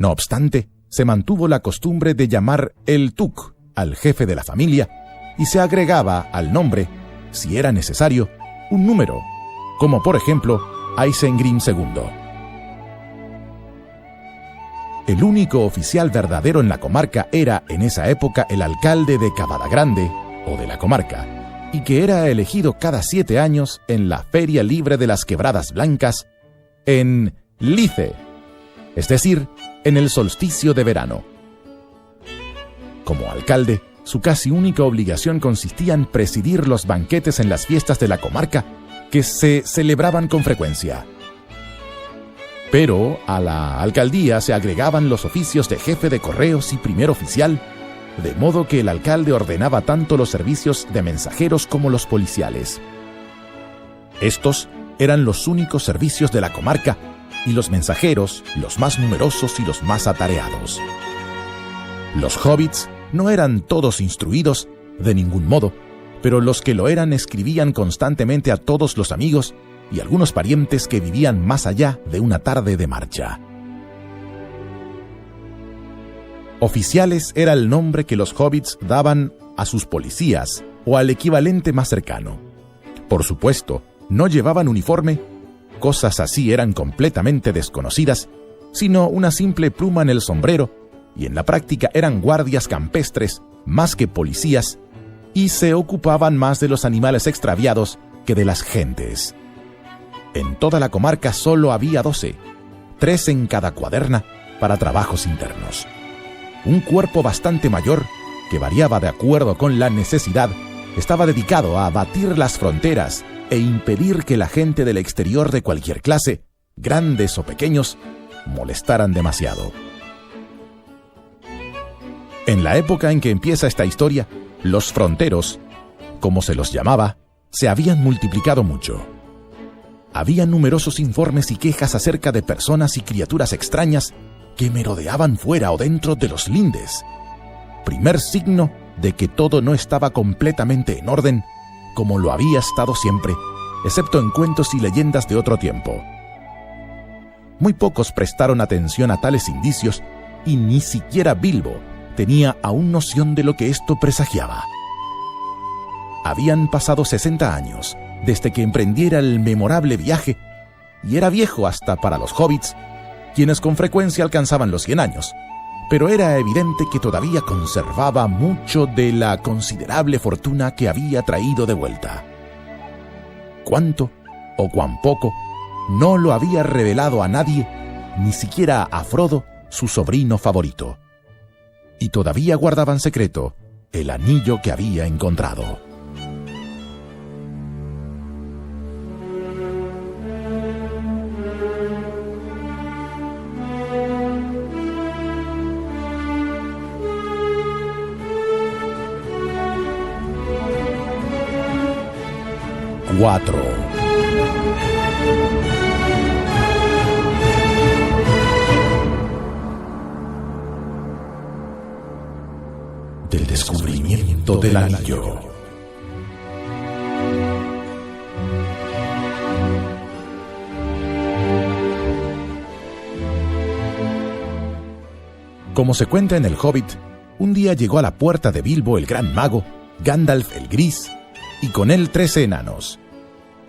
No obstante, se mantuvo la costumbre de llamar el Tuk al jefe de la familia y se agregaba al nombre, si era necesario, un número, como por ejemplo Isengrim II. El único oficial verdadero en la comarca era en esa época el alcalde de Cabadagrande, o de la comarca, y que era elegido cada 7 años en la Feria Libre de las Quebradas Blancas en Lice, es decir, en el solsticio de verano. Como alcalde, su casi única obligación consistía en presidir los banquetes en las fiestas de la comarca que se celebraban con frecuencia. Pero a la alcaldía se agregaban los oficios de jefe de correos y primer oficial, de modo que el alcalde ordenaba tanto los servicios de mensajeros como los policiales. Estos eran los únicos servicios de la comarca y los mensajeros los más numerosos y los más atareados. Los hobbits no eran todos instruidos, de ningún modo, pero los que lo eran escribían constantemente a todos los amigos y algunos parientes que vivían más allá de una tarde de marcha. Oficiales era el nombre que los hobbits daban a sus policías o al equivalente más cercano. Por supuesto, no llevaban uniforme, cosas así eran completamente desconocidas, sino una simple pluma en el sombrero, y en la práctica eran guardias campestres más que policías, y se ocupaban más de los animales extraviados que de las gentes. En toda la comarca solo había 12, 3 en cada cuaderna, para trabajos internos. Un cuerpo bastante mayor, que variaba de acuerdo con la necesidad, estaba dedicado a batir las fronteras e impedir que la gente del exterior de cualquier clase, grandes o pequeños, molestaran demasiado. En la época en que empieza esta historia, los fronteros, como se los llamaba, se habían multiplicado mucho. Había numerosos informes y quejas acerca de personas y criaturas extrañas que merodeaban fuera o dentro de los lindes. Primer signo de que todo no estaba completamente en orden, como lo había estado siempre, excepto en cuentos y leyendas de otro tiempo. Muy pocos prestaron atención a tales indicios y ni siquiera Bilbo tenía aún noción de lo que esto presagiaba. Habían pasado 60 años desde que emprendiera el memorable viaje y era viejo hasta para los hobbits, quienes con frecuencia alcanzaban los 100 años, pero era evidente que todavía conservaba mucho de la considerable fortuna que había traído de vuelta. Cuánto o cuán poco no lo había revelado a nadie, ni siquiera a Frodo, su sobrino favorito. Y todavía guardaba en secreto el anillo que había encontrado. Del descubrimiento del anillo. Como se cuenta en El Hobbit, un día llegó a la puerta de Bilbo el gran mago, Gandalf el Gris, y con él 13 enanos.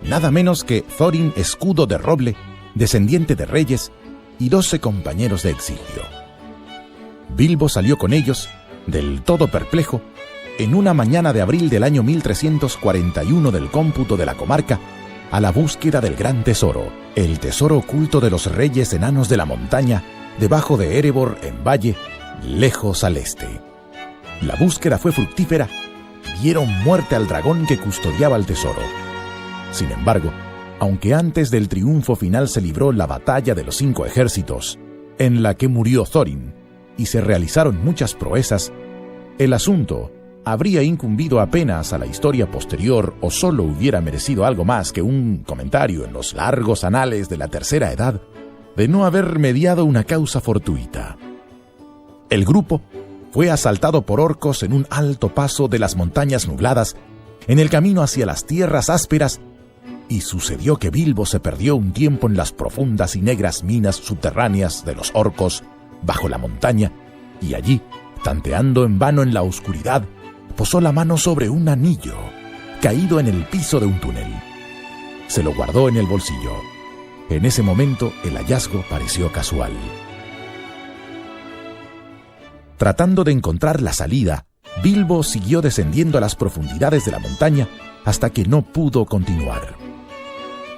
Nada menos que Thorin Escudo de Roble, descendiente de reyes, y 12 compañeros de exilio. Bilbo salió con ellos, del todo perplejo, en una mañana de abril del año 1341 del cómputo de la comarca, a la búsqueda del gran tesoro, el tesoro oculto de los reyes enanos de la montaña, debajo de Erebor en valle, lejos al este. La búsqueda fue fructífera, dieron muerte al dragón que custodiaba el tesoro. Sin embargo, aunque antes del triunfo final se libró la batalla de los 5 ejércitos, en la que murió Thorin, y se realizaron muchas proezas, el asunto habría incumbido apenas a la historia posterior o solo hubiera merecido algo más que un comentario en los largos anales de la Tercera Edad de no haber mediado una causa fortuita. El grupo fue asaltado por orcos en un alto paso de las montañas nubladas, en el camino hacia las tierras ásperas, y sucedió que Bilbo se perdió un tiempo en las profundas y negras minas subterráneas de los orcos, bajo la montaña, y allí, tanteando en vano en la oscuridad, posó la mano sobre un anillo, caído en el piso de un túnel. Se lo guardó en el bolsillo. En ese momento, el hallazgo pareció casual. Tratando de encontrar la salida, Bilbo siguió descendiendo a las profundidades de la montaña hasta que no pudo continuar.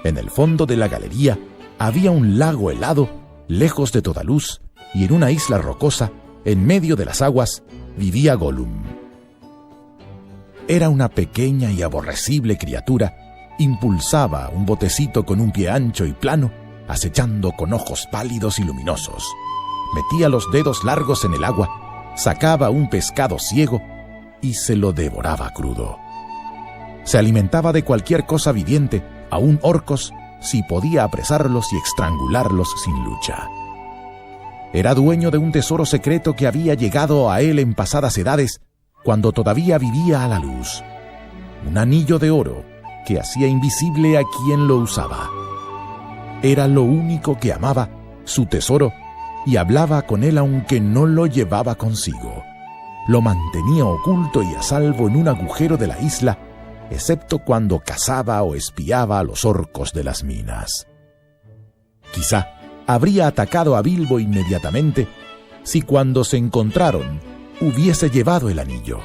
En el fondo de la galería había un lago helado, lejos de toda luz, y en una isla rocosa, en medio de las aguas, vivía Gollum. Era una pequeña y aborrecible criatura. Impulsaba un botecito con un pie ancho y plano, acechando con ojos pálidos y luminosos. Metía los dedos largos en el agua, sacaba un pescado ciego y se lo devoraba crudo. Se alimentaba de cualquier cosa viviente, aun orcos, si podía apresarlos y estrangularlos sin lucha. Era dueño de un tesoro secreto que había llegado a él en pasadas edades, cuando todavía vivía a la luz. Un anillo de oro que hacía invisible a quien lo usaba. Era lo único que amaba, su tesoro, y hablaba con él aunque no lo llevaba consigo. Lo mantenía oculto y a salvo en un agujero de la isla, excepto cuando cazaba o espiaba a los orcos de las minas. Quizá habría atacado a Bilbo inmediatamente si cuando se encontraron hubiese llevado el anillo.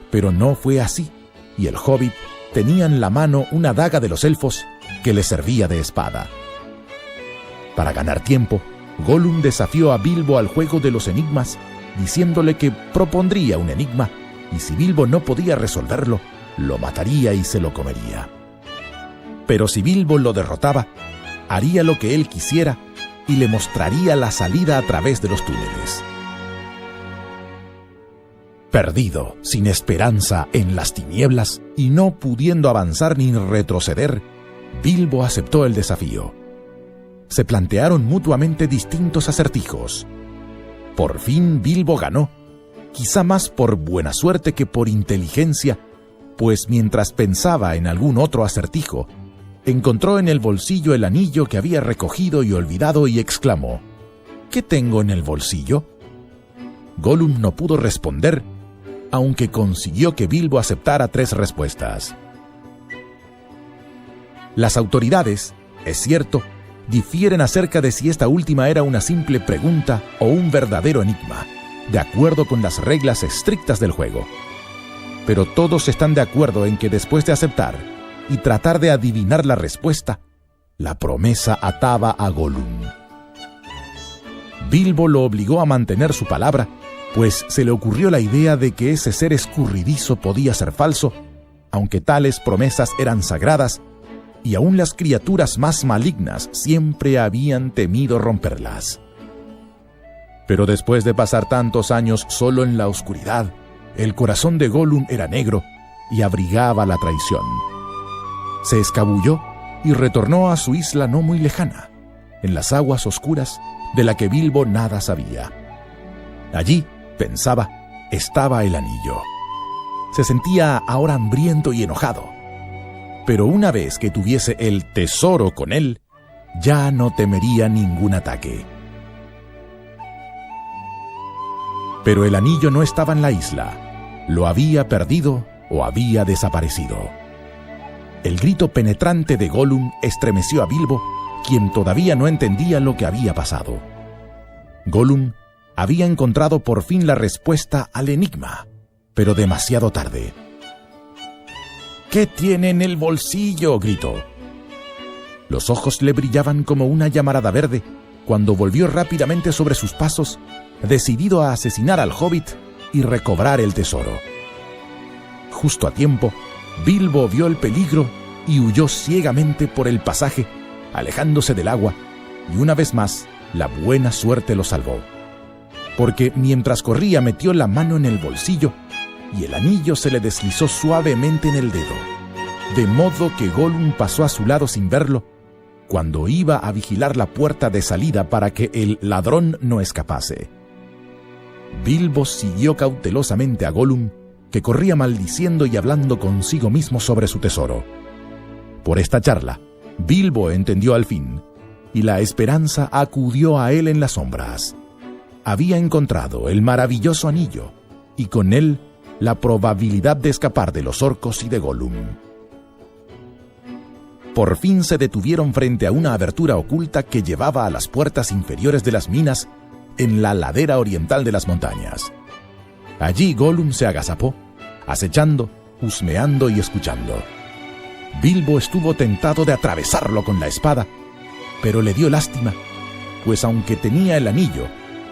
Pero no fue así, y el hobbit tenía en la mano una daga de los elfos que le servía de espada. Para ganar tiempo, Gollum desafió a Bilbo al juego de los enigmas, diciéndole que propondría un enigma, y si Bilbo no podía resolverlo, lo mataría y se lo comería. Pero si Bilbo lo derrotaba, haría lo que él quisiera y le mostraría la salida a través de los túneles. Perdido, sin esperanza, en las tinieblas, y no pudiendo avanzar ni retroceder, Bilbo aceptó el desafío. Se plantearon mutuamente distintos acertijos. Por fin Bilbo ganó, quizá más por buena suerte que por inteligencia, pues mientras pensaba en algún otro acertijo, encontró en el bolsillo el anillo que había recogido y olvidado y exclamó: ¿Qué tengo en el bolsillo? Gollum no pudo responder, aunque consiguió que Bilbo aceptara 3 respuestas. Las autoridades, es cierto, difieren acerca de si esta última era una simple pregunta o un verdadero enigma, de acuerdo con las reglas estrictas del juego. Pero todos están de acuerdo en que después de aceptar y tratar de adivinar la respuesta, la promesa ataba a Gollum. Bilbo lo obligó a mantener su palabra, pues se le ocurrió la idea de que ese ser escurridizo podía ser falso, aunque tales promesas eran sagradas, y aún las criaturas más malignas siempre habían temido romperlas. Pero después de pasar tantos años solo en la oscuridad, el corazón de Gollum era negro y abrigaba la traición. Se escabulló y retornó a su isla no muy lejana, en las aguas oscuras de la que Bilbo nada sabía. Allí, pensaba, estaba el anillo. Se sentía ahora hambriento y enojado. Pero una vez que tuviese el tesoro con él, ya no temería ningún ataque. Pero el anillo no estaba en la isla. Lo había perdido o había desaparecido. El grito penetrante de Gollum estremeció a Bilbo, quien todavía no entendía lo que había pasado. Gollum había encontrado por fin la respuesta al enigma, pero demasiado tarde. «¿Qué tiene en el bolsillo?», gritó. Los ojos le brillaban como una llamarada verde cuando volvió rápidamente sobre sus pasos, decidido a asesinar al hobbit y recobrar el tesoro. Justo a tiempo, Bilbo vio el peligro y huyó ciegamente por el pasaje, alejándose del agua, y una vez más, la buena suerte lo salvó. Porque mientras corría metió la mano en el bolsillo y el anillo se le deslizó suavemente en el dedo, de modo que Gollum pasó a su lado sin verlo, cuando iba a vigilar la puerta de salida para que el ladrón no escapase. Bilbo siguió cautelosamente a Gollum, que corría maldiciendo y hablando consigo mismo sobre su tesoro. Por esta charla, Bilbo entendió al fin, y la esperanza acudió a él en las sombras. había encontrado el maravilloso anillo y con él la probabilidad de escapar de los orcos y de Gollum. Por fin se detuvieron frente a una abertura oculta que llevaba a las puertas inferiores de las minas en la ladera oriental de las montañas. Allí Gollum se agazapó, acechando, husmeando y escuchando. Bilbo estuvo tentado de atravesarlo con la espada, pero le dio lástima, pues aunque tenía el anillo,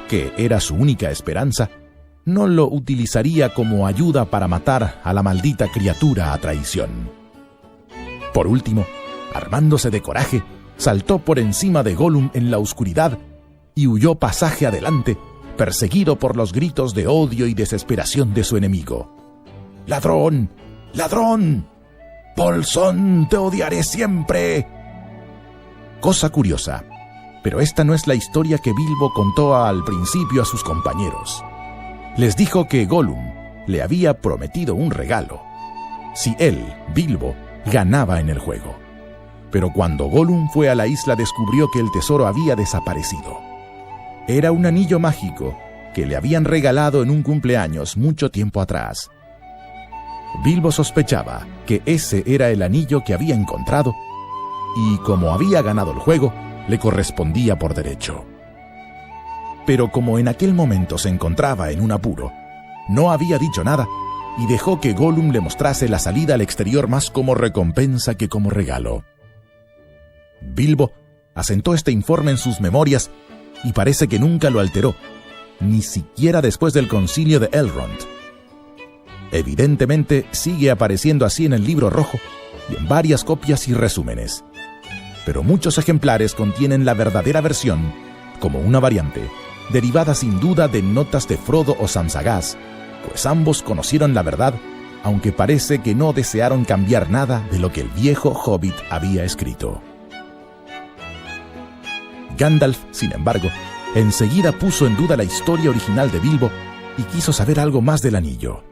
que era su única esperanza, no lo utilizaría como ayuda para matar a la maldita criatura a traición. Por último, armándose de coraje, saltó por encima de Gollum en la oscuridad y huyó pasaje adelante, perseguido por los gritos de odio y desesperación de su enemigo. ¡Ladrón! ¡Ladrón! ¡Bolsón, te odiaré siempre! Cosa curiosa, pero esta no es la historia que Bilbo contó al principio a sus compañeros. Les dijo que Gollum le había prometido un regalo si él, Bilbo, ganaba en el juego. Pero cuando Gollum fue a la isla descubrió que el tesoro había desaparecido. Era un anillo mágico que le habían regalado en un cumpleaños mucho tiempo atrás. Bilbo sospechaba que ese era el anillo que había encontrado y, como había ganado el juego, le correspondía por derecho. Pero como en aquel momento se encontraba en un apuro, no había dicho nada y dejó que Gollum le mostrase la salida al exterior más como recompensa que como regalo. Bilbo asentó este informe en sus memorias y parece que nunca lo alteró, ni siquiera después del concilio de Elrond. Evidentemente sigue apareciendo así en el Libro Rojo y en varias copias y resúmenes. Pero muchos ejemplares contienen la verdadera versión, como una variante, derivada sin duda de notas de Frodo o Sam Sagaz, pues ambos conocieron la verdad, aunque parece que no desearon cambiar nada de lo que el viejo Hobbit había escrito. Gandalf, sin embargo, enseguida puso en duda la historia original de Bilbo y quiso saber algo más del anillo.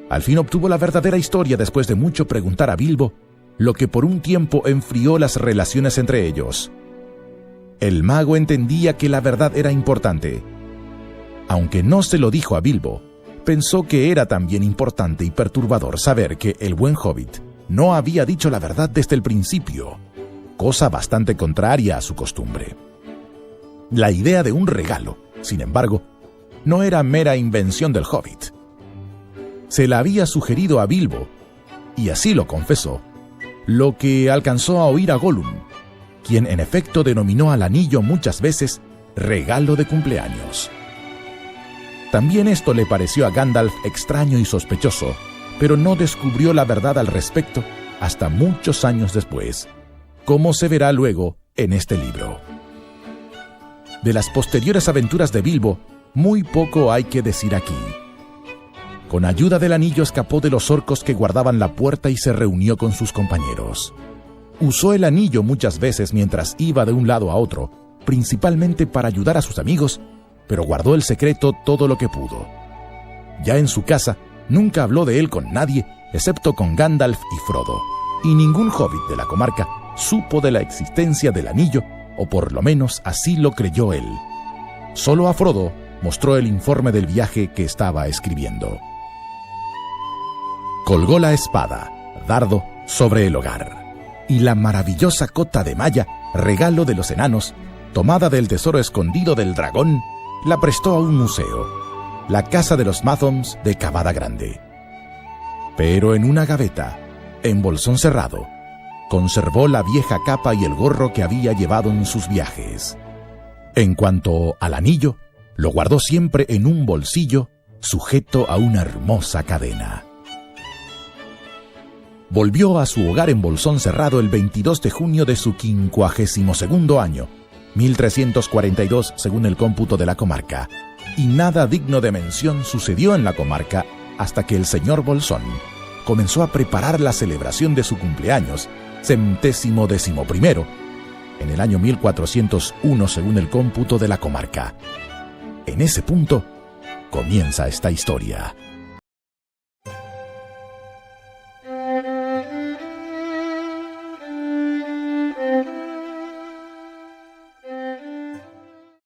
Al fin obtuvo la verdadera historia después de mucho preguntar a Bilbo, lo que por un tiempo enfrió las relaciones entre ellos. El mago entendía que la verdad era importante. Aunque no se lo dijo a Bilbo, pensó que era también importante y perturbador saber que el buen Hobbit no había dicho la verdad desde el principio, cosa bastante contraria a su costumbre. La idea de un regalo, sin embargo, no era mera invención del Hobbit. Se la había sugerido a Bilbo, y así lo confesó, lo que alcanzó a oír a Gollum, quien en efecto denominó al anillo muchas veces regalo de cumpleaños. También esto le pareció a Gandalf extraño y sospechoso, pero no descubrió la verdad al respecto hasta muchos años después, como se verá luego en este libro. De las posteriores aventuras de Bilbo, muy poco hay que decir aquí. Con ayuda del anillo escapó de los orcos que guardaban la puerta y se reunió con sus compañeros. Usó el anillo muchas veces mientras iba de un lado a otro, principalmente para ayudar a sus amigos, pero guardó el secreto todo lo que pudo. Ya en su casa, nunca habló de él con nadie, excepto con Gandalf y Frodo, y ningún hobbit de la comarca supo de la existencia del anillo, o por lo menos así lo creyó él. Solo a Frodo mostró el informe del viaje que estaba escribiendo. Colgó la espada, dardo, sobre el hogar, y la maravillosa cota de malla, regalo de los enanos, tomada del tesoro escondido del dragón, la prestó a un museo, la casa de los Mathoms de Cavada Grande. Pero en una gaveta, en bolsón cerrado, conservó la vieja capa y el gorro que había llevado en sus viajes. En cuanto al anillo, lo guardó siempre en un bolsillo, sujeto a una hermosa cadena. Volvió a su hogar en bolsón cerrado el 22 de junio de su 52º año, 1342 según el cómputo de la comarca, y nada digno de mención sucedió en la comarca hasta que el señor Bolsón comenzó a preparar la celebración de su cumpleaños, 111º, en el año 1401 según el cómputo de la comarca. En ese punto comienza esta historia.